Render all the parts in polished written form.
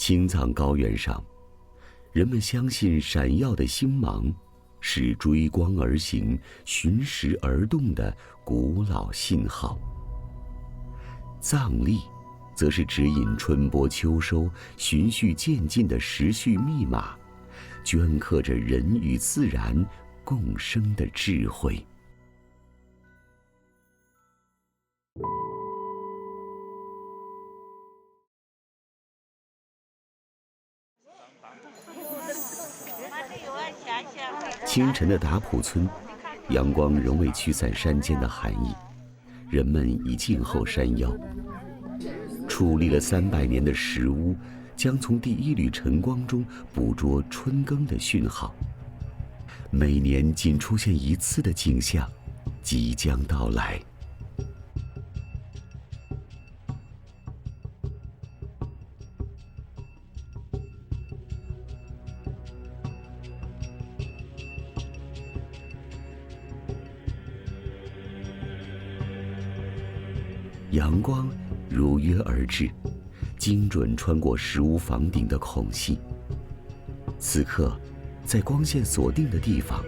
青藏高原上，人们相信闪耀的星芒是追光而行、寻时而动的古老信号。藏历则是指引春播秋收、循序渐进的时序密码，镌刻着人与自然共生的智慧。清晨的达普村，阳光仍未驱散山间的寒意，人们已静候山腰。矗立了300年的石屋，将从第一缕晨光中捕捉春耕的讯号。每年仅出现一次的景象，即将到来。阳光如约而至，精准穿过石屋房顶的孔隙。此刻，在光线锁定的地方，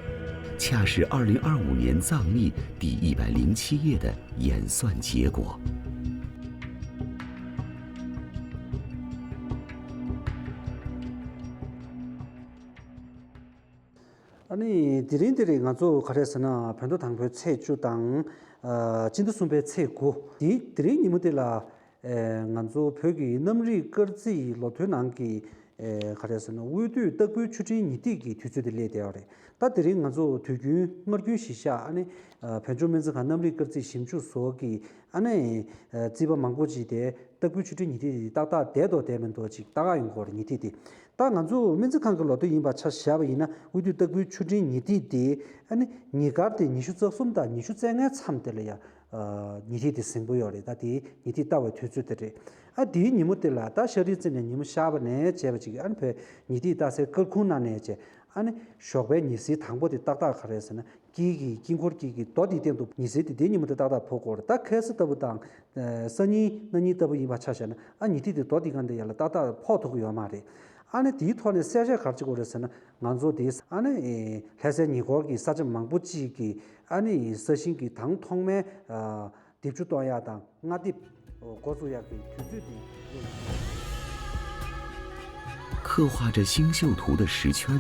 恰是2025年藏历第107页的演算结果。아니 디린들이 가서 그래서나 변도 당부 체주당 진도 순배 체고 디 드린 니모들라 간조 벽이 넘리 거지 로트난기 그래서는 우유도 떡부 추지 니티기 뒤주들려 되어래 다 드린 간조 뒤규 머규 시샤 아니 변조면서 간넘리 거지 심주 소기 아니 집어 망고지대 떡부 추지 니티 따따 대도 되면 도지 따가 용거리 니티디 당한조 민즈칸 걸로도 임바 차샤바이나 우디 떡부 추지 니티디 아니 니가르데 니슈적 숨다 니슈쟁에 참들이야 니티디 생보요래 다디 니티 따와 퇴주들이 아디 니모텔라 다 셔리즈네 니모 샤바네 제바지기 안페 니티 따세 걸쿠나네 제 아니 쇼베 니시 당보디 딱딱 가래서는 기기 긴고르기기 도디된도 니세디 데니모도 딱딱 보고 딱 캐스터부당 선이 너니 더부 임바 차샤나 아 니티디 도디간데 야라 딱딱 포토고 요 말이 안에 디토네 세제 가지고 그래서는 만조 디스 안에 해세 니고기 사점 망부지기 아니 서신기 당통매 딥주도야당 나디 고수야기 규주디 刻画着星宿图的石圈，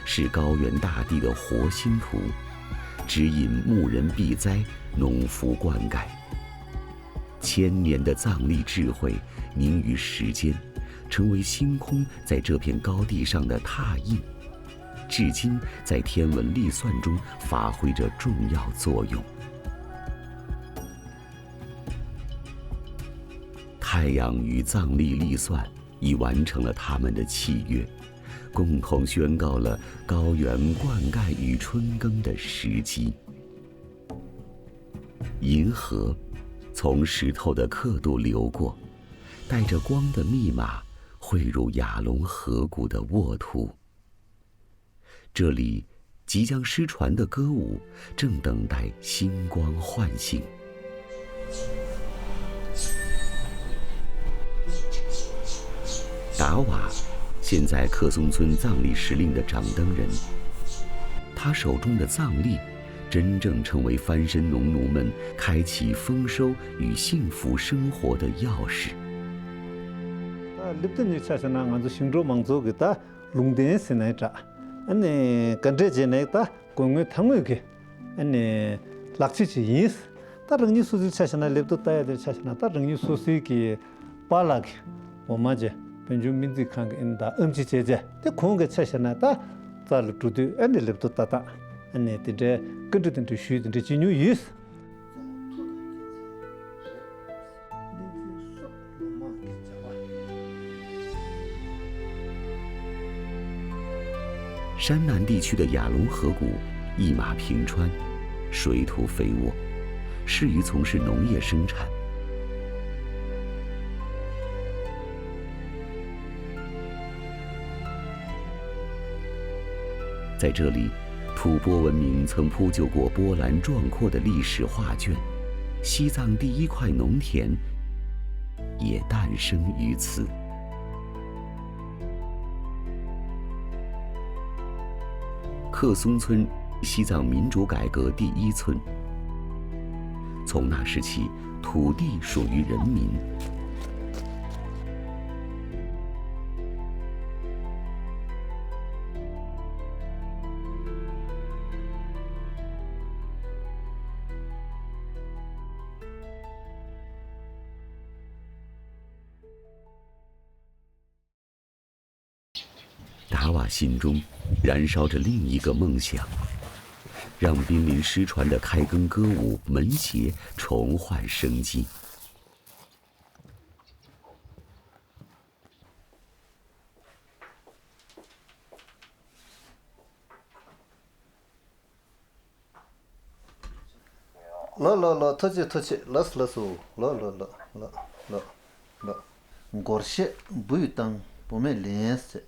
是高原大地的活心图，指引牧人避灾、农夫灌溉。千年的藏历智慧凝于时间，成为星空在这片高地上的拓印，至今在天文历算中发挥着重要作用。太阳与藏历历算已完成了他们的契约，共同宣告了高原灌溉与春耕的时机。银河从石头的刻度流过，带着光的密码汇入雅龙河谷的沃土。这里即将失传的歌舞正等待星光唤醒。达瓦现在克松村藏历时令的掌灯人，他手中的藏历真正成为翻身农奴们开启丰收与幸福生活的钥匙。립든이 차서나 간주 신조 망조기다 룽덴 세나이자 아니 간제제네다 공외 탕외게 아니 락치치 인스 다릉니 수지 차서나 립도 따야 될 차서나 다릉니 수수기 발라게 오마제 벤주민지 칸인다 음지제제 때 공게 차서나다 잘루도 아니 립도 따다 아니 데데 그드든지 슈든지 진유 이스山南地区的雅龙河谷一马平川，水土肥沃，适于从事农业生产。在这里，吐蕃文明曾铺就过波澜壮阔的历史画卷，西藏第一块农田也诞生于此。克松村，西藏民主改革第一村。从那时起，土地属于人民。达瓦心中燃烧着另一个梦想，让濒临失传的开耕歌舞门鞋重焕生机。了，特气，了死，了，我些不有当不没联系。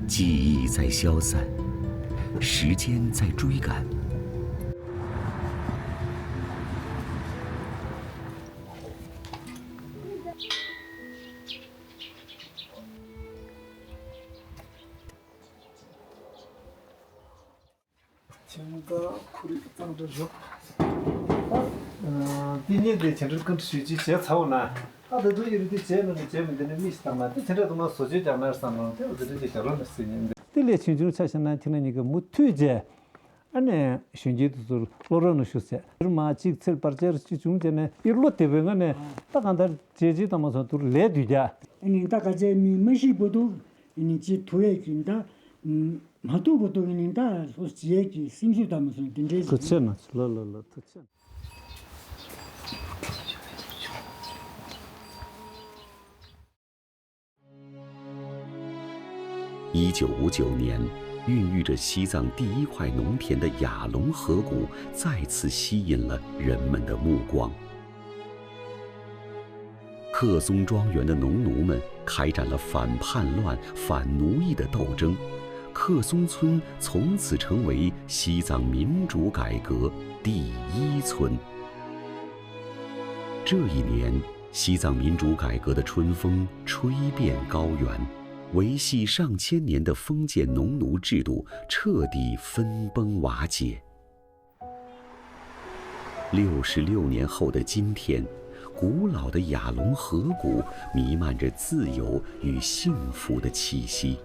记忆在消散，时间在追赶。第二的前头跟手机接操呢，他都有的接了的接没的没当嘛，前头他们手机讲那上了，这个就讲了事情。这里群众才现在听了那个木推荐，안에 슌지도 로로는 쇼세 마 직설 바르제르 중전에 일로 대변에 딱한다 제지도면서 둘 레드자 아니 딱아제 미시보도 이니지 토에 긴다 마도보도 인다 소지에기 심시다면서 딘제지 그렇잖아 러러러 그렇잖아 1959年，孕育着西藏第一块农田的雅龙河谷再次吸引了人们的目光。克松庄园的农奴们开展了反叛乱、反奴役的斗争，克松村从此成为西藏民主改革第一村。这一年，西藏民主改革的春风吹遍高原。 维系上千年的封建农奴制度彻底分崩瓦解。66年后的今天，古老的雅龙河谷弥漫着自由与幸福的气息。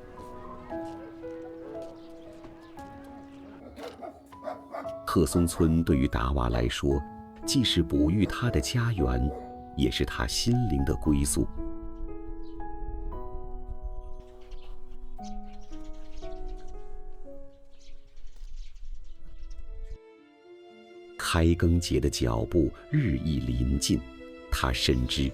克松村对于达瓦来说，既是哺育他的家园，也是他心灵的归宿。 开耕节的脚步日益临近，他深知，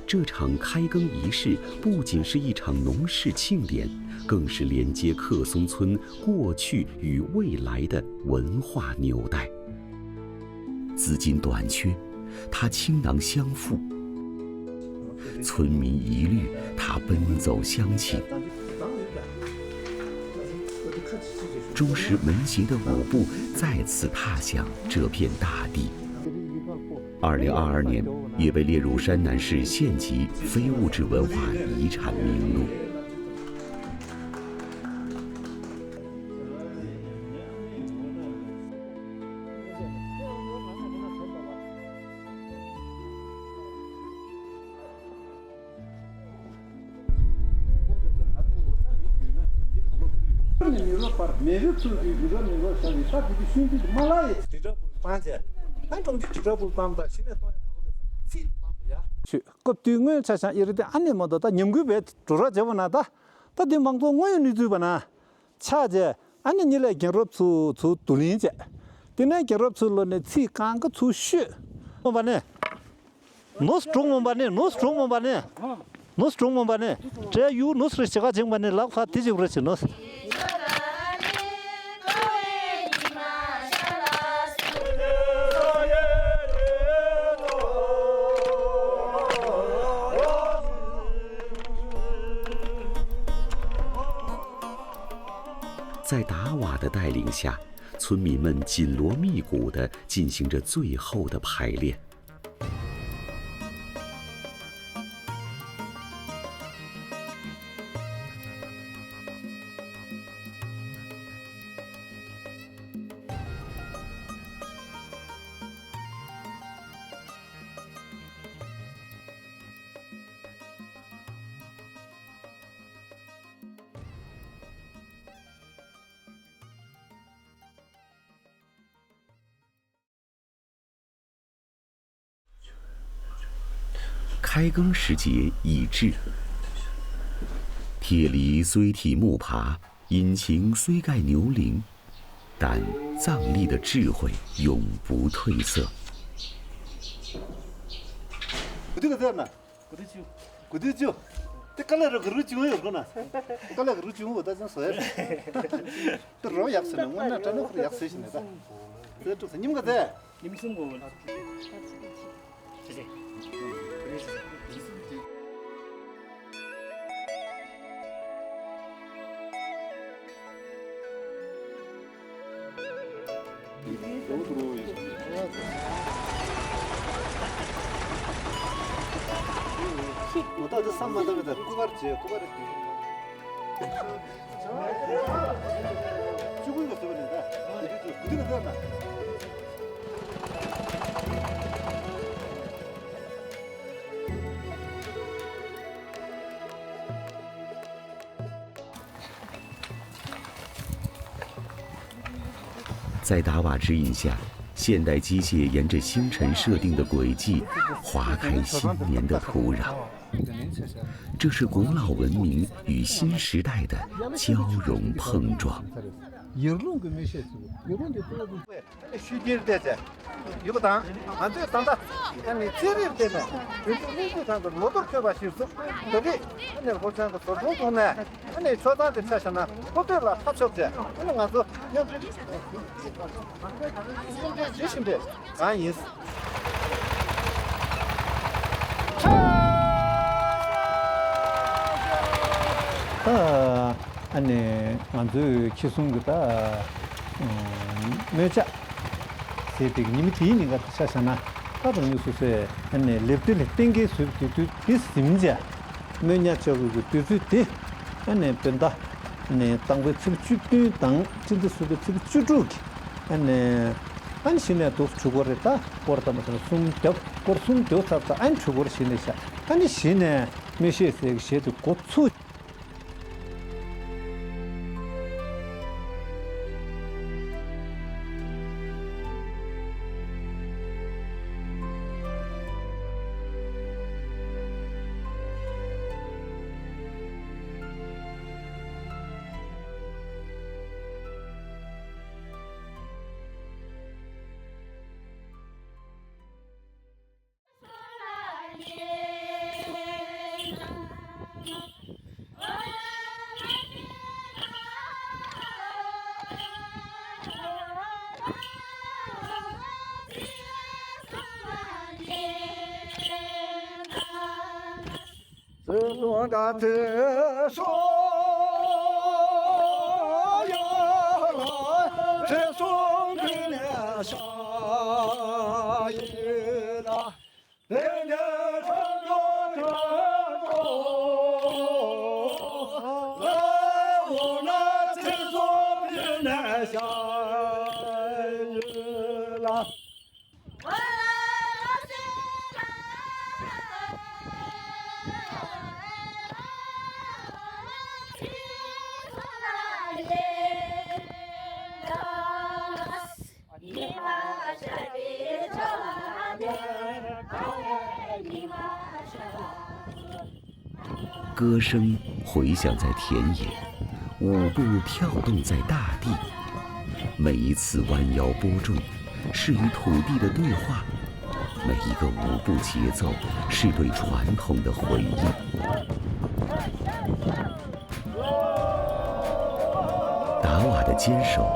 这场开耕仪式不仅是一场农事庆典，更是连接克松村过去与未来的文化纽带。资金短缺，他倾囊相付；村民疑虑，他奔走相请。 忠实门行的舞步再次踏响这片大地。2022年也被列入山南市县级非物质文化遗产名录。去，个对我才想，有的安尼么多，他人口别主要结婚了，他的忙做我有女主吧呢，恰着安尼你来进入出独立者，的那进入出了呢，去干个出血，我把呢，侬是中文吧呢，侬是中文吧呢，侬是中文吧呢，只要有侬是这个情况呢，老法地就不是侬是。 在达瓦的带领下，村民们紧锣密鼓地进行着最后的排练。开耕时节已至。铁犁虽替木耙，引擎虽盖牛铃，但藏历的智慧永不褪色。我到这上班的古巴的街，古巴的地。就这个是不是的？这个在哪？在达瓦指引下，现代机械沿着星辰设定的轨迹，划开新年的土壤。这是古老文明与新时代的交融碰撞。안에 먼저 기송부터 매자 세tig 님이 같은 사사나 다른 뉴스에 안에 랩들 땡게 수도 비심자 매냐 저거 뒤뒤 안에 뺀다 안에 땅에 쭉 땅 진짜 수도 쭉 안에 안신에 도 죽어랬다 portamos 숨도 잡다 안 죽어를 신내샤 아니 신에 메시에서 셰도 고추我的这说呀来，这说的了啥意了？人家唱着唱着，我那这说的了啥意了？歌声回响在田野，舞步跳动在大地。每一次弯腰播种，是与土地的对话；每一个舞步节奏，是对传统的回忆。达瓦的坚守，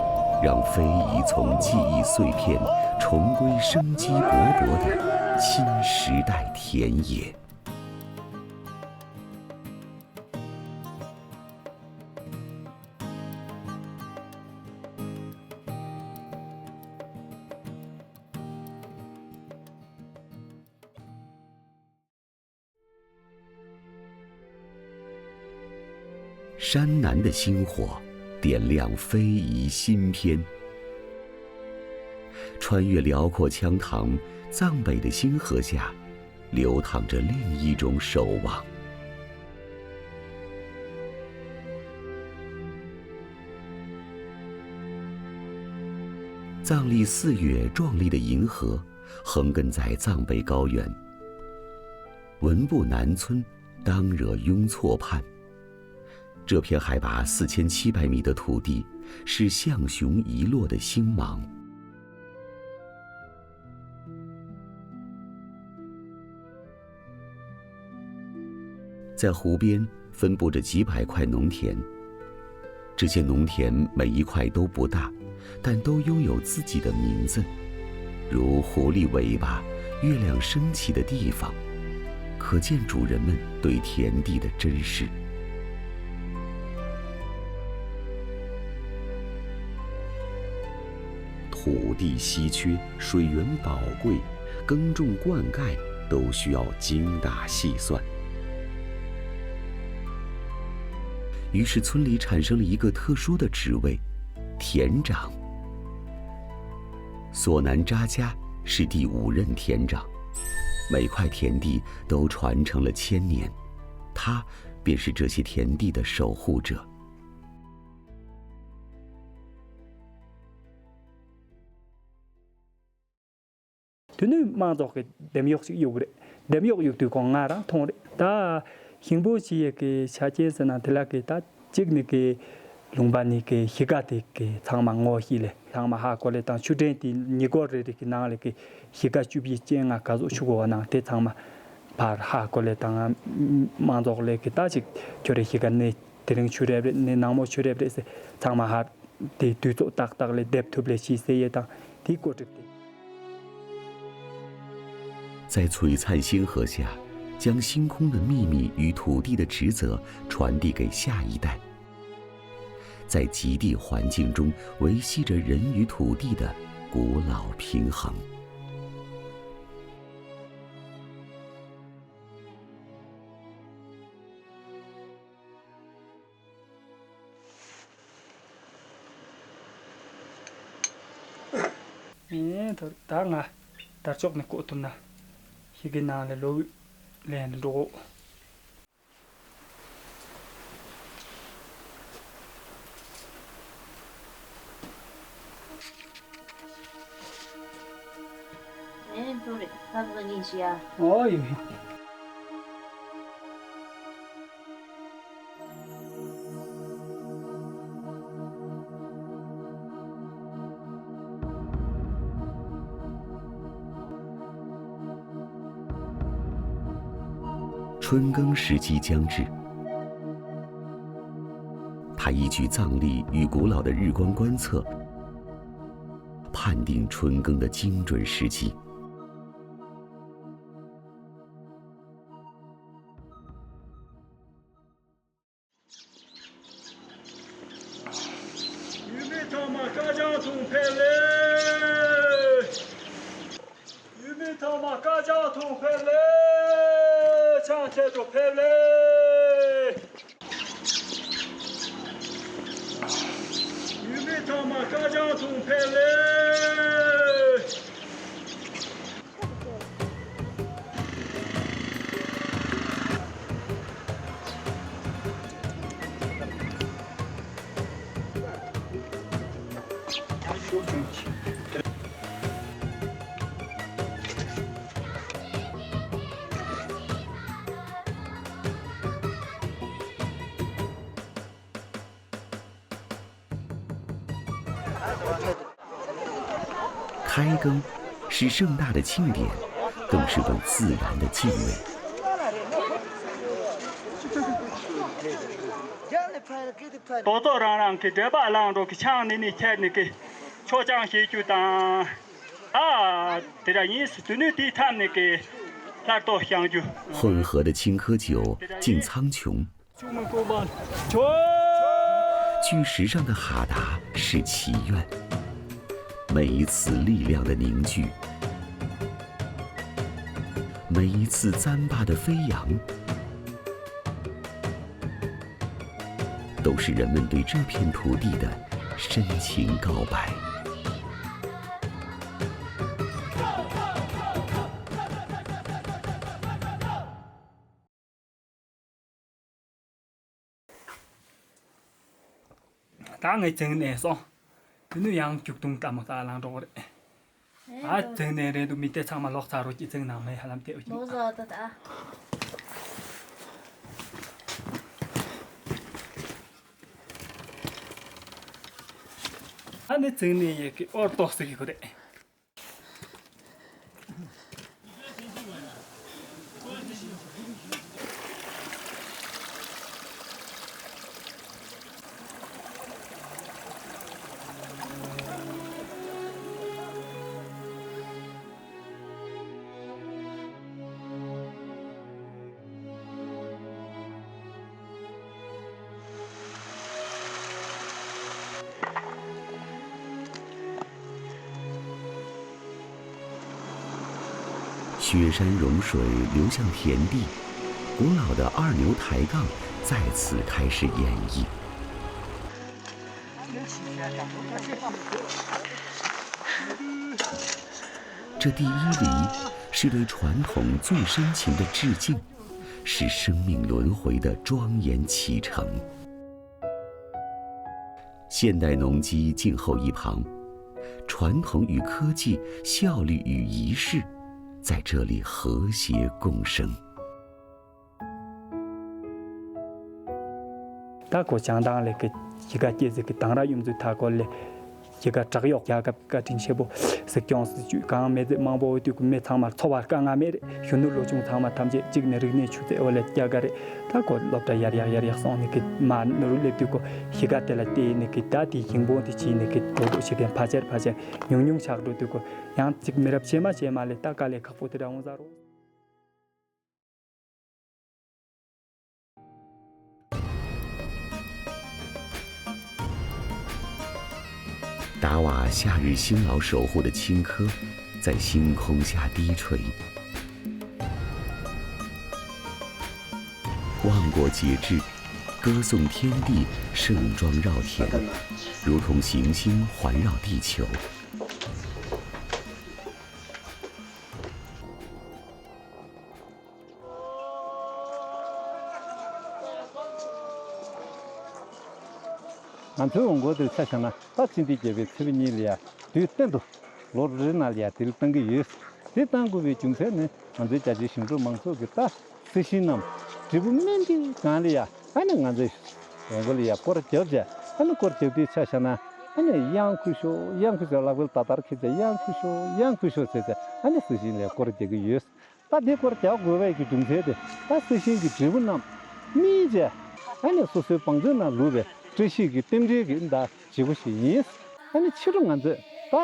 让非遗从记忆碎片重归生机勃勃的新时代田野。山南的星火，点亮非遗新篇。穿越辽阔羌塘，藏北的星河下，流淌着另一种守望。藏历4月壮丽的银河，横亘在藏北高原。文部南村当惹雍错叛。这片海拔4700米的土地是象雄遗落的星芒。在湖边分布着几百块农田，这些农田每一块都不大，但都拥有自己的名字，如狐狸尾巴、月亮升起的地方，可见主人们对田地的珍视。土地稀缺，水源宝贵，耕种灌溉都需要精打细算。于是村里产生了一个特殊的职位——田长。索南扎家是第5任田长，每块田地都传承了1000年，他便是这些田地的守护者。tunu mangdok demyok yugre demyok yug tu kongara thongre ta hingbo chi ke chache sana thela ke ta chigni ke lungbani ke higate ke thangma ngo hile thangma ha kole ta chuden ti nigore de ke nale ke higa chubi chenga kazo chugo na te thangma par ha kole ta mangdok le ke ta chik chore higa ne tereng chure ne namo chure se thangma ha te tu to tak tak le dep thuble chi se ye ta ti ko te。在璀璨星河下，将星空的秘密与土地的职责传递给下一代，在极地环境中维系着人与土地的古老平衡。当然，打作那个东西。higa na le lo len do dole kabla ni sia oi春耕时机将至，他依据藏历与古老的日光观测，判定春耕的精准时机。开耕是盛大的庆典，更是对自然的敬畏。多多让给这把让着给抢的你看那个，超江西就当啊，这个意思对你地摊那个那多香就。混合的青稞酒敬苍穹，巨石上的哈达是祈愿。每一次力量的凝聚，每一次糌粑的飞扬，都是人们对这片土地的深情告白。当然真难说。那样就动干么啥啷着的？啊，真的人都没得长嘛，老早就真难没还能得。冇错的啊。啊，你真的也给耳朵是个的。雪山融水流向田地，古老的二牛抬杠再次开始演绎。这第一犁是对传统最深情的致敬，是生命轮回的庄严启程。现代农机静候一旁，传统与科技、效率与仪式，在这里和谐共生。大国相当那个一个就是个当然用在他国嘞，一个这个药个个真些不，是讲是就刚刚没得忙不对个没长嘛，错吧刚刚没的，选到路中长嘛，他们这个那人呢出在我来加个的，大国老大呀上那个嘛那路来对个，一个得了的那个大地经过的去那个多多些个爬起，用下路对个，样这个没得些嘛嘞，大概嘞克服的让我咋咯。达瓦夏日辛劳守护的青稞，在星空下低垂。望过节制，歌颂天地，盛装绕田，如同行星环绕地球。俺这我都猜想了，到今天这边这边年里啊，对等到老人那里啊，都等个月，这当个月种菜呢，俺这家就心中忙做个大，这些呢，这不面的干里啊，俺那俺这我里啊，过了交接，俺那过了交接猜想呢，俺那养亏少那个大去在养亏少在，俺那事情呢过了这个月，大家过了交过来个种菜的，但事情个这不呢，米着，俺那说帮着那路呗。这些个等这个那几个是意思，俺那其中俺这，大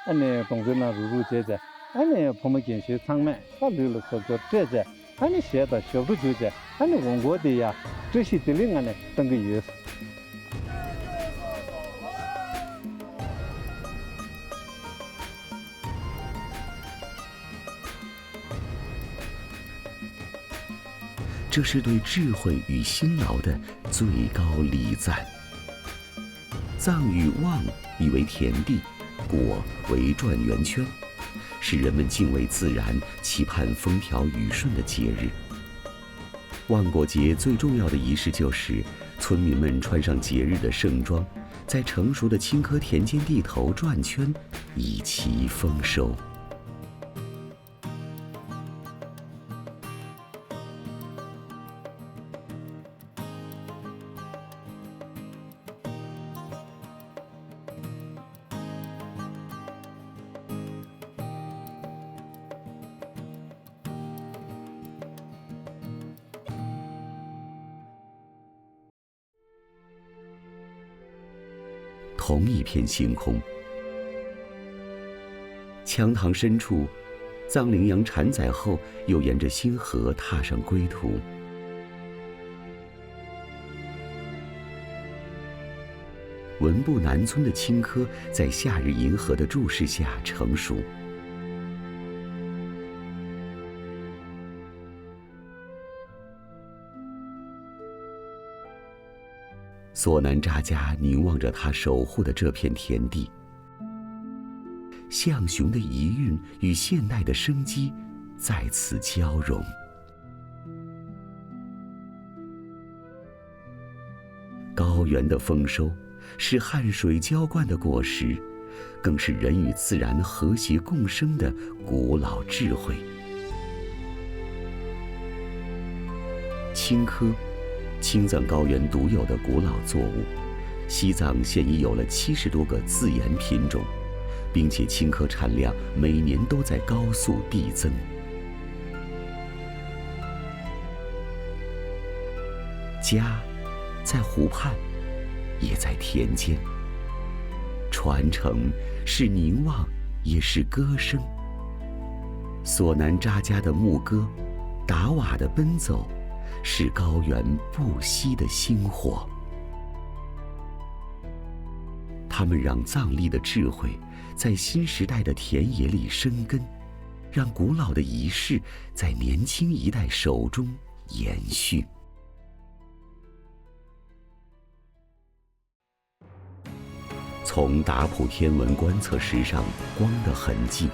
俺那东西那入这，俺那泡沫建设厂们，他留了说这，俺那写的小不就这，俺那问过的呀，这些的另俺那等个意思。这是对智慧与辛劳的最高礼赞。藏语望意为田地，果为转圆圈，是人们敬畏自然、期盼风调雨顺的节日。望过节最重要的仪式就是村民们穿上节日的盛装，在成熟的青稞田间地头转圈，以祈丰收。同一片星空，羌塘深处，藏羚羊产崽后，又沿着星河踏上归途。文布南村的青稞在夏日银河的注视下成熟。索南扎家凝望着他守护的这片田地，象雄的遗韵与现代的生机在此交融。高原的丰收，是汗水浇灌的果实，更是人与自然和谐共生的古老智慧。青稞，青藏高原独有的古老作物，西藏现已有了70多个自研品种，并且青稞产量每年都在高速递增。家在湖畔，也在田间。传承是凝望，也是歌声。索南扎家的牧歌，达瓦的奔走，是高原不息的星火。他们让藏历的智慧在新时代的田野里生根，让古老的仪式在年轻一代手中延续。从达普天文观测石上光的痕迹，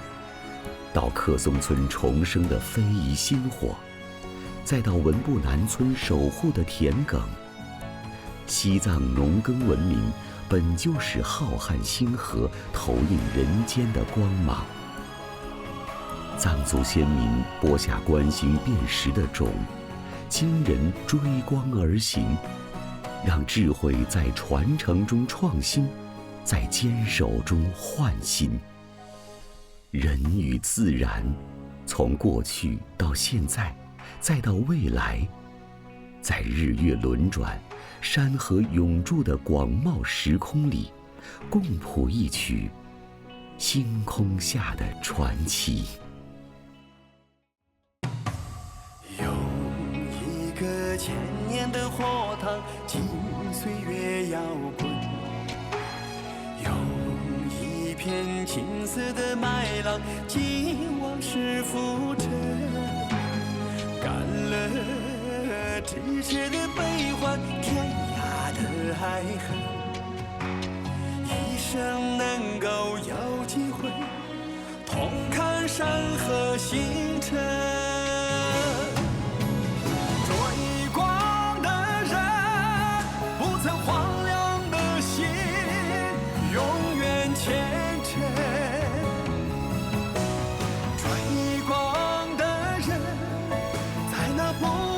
到克松村重生的非遗薪火，再到文布南村守护的田埂，西藏农耕文明本就是浩瀚星河投映人间的光芒。藏族先民播下观星辨识的种，今人追光而行，让智慧在传承中创新，在坚守中焕新。人与自然，从过去到现在，再到未来，在日月轮转、山河永驻的广袤时空里，共谱一曲星空下的传奇。用一个千年的火塘浸岁月摇滚，用一片青色的麦浪尽往事浮沉，干了咫尺的悲欢，天涯的爱恨，一生能够有机会同看山河星辰。追光的人，不曾荒凉的心，永远虔诚。追光的人，在那不